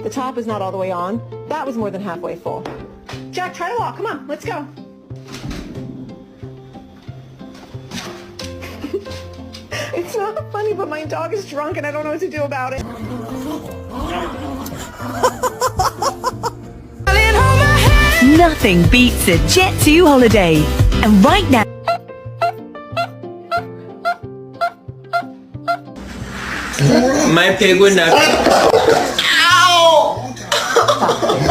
The top is not all the way on. That was more than halfway full. Jack, try to walk. Come on, let's go. It's not funny, but my dog is drunk and I don't know what to do about it. Nothing beats a Jet2 holiday. And right now... My penguin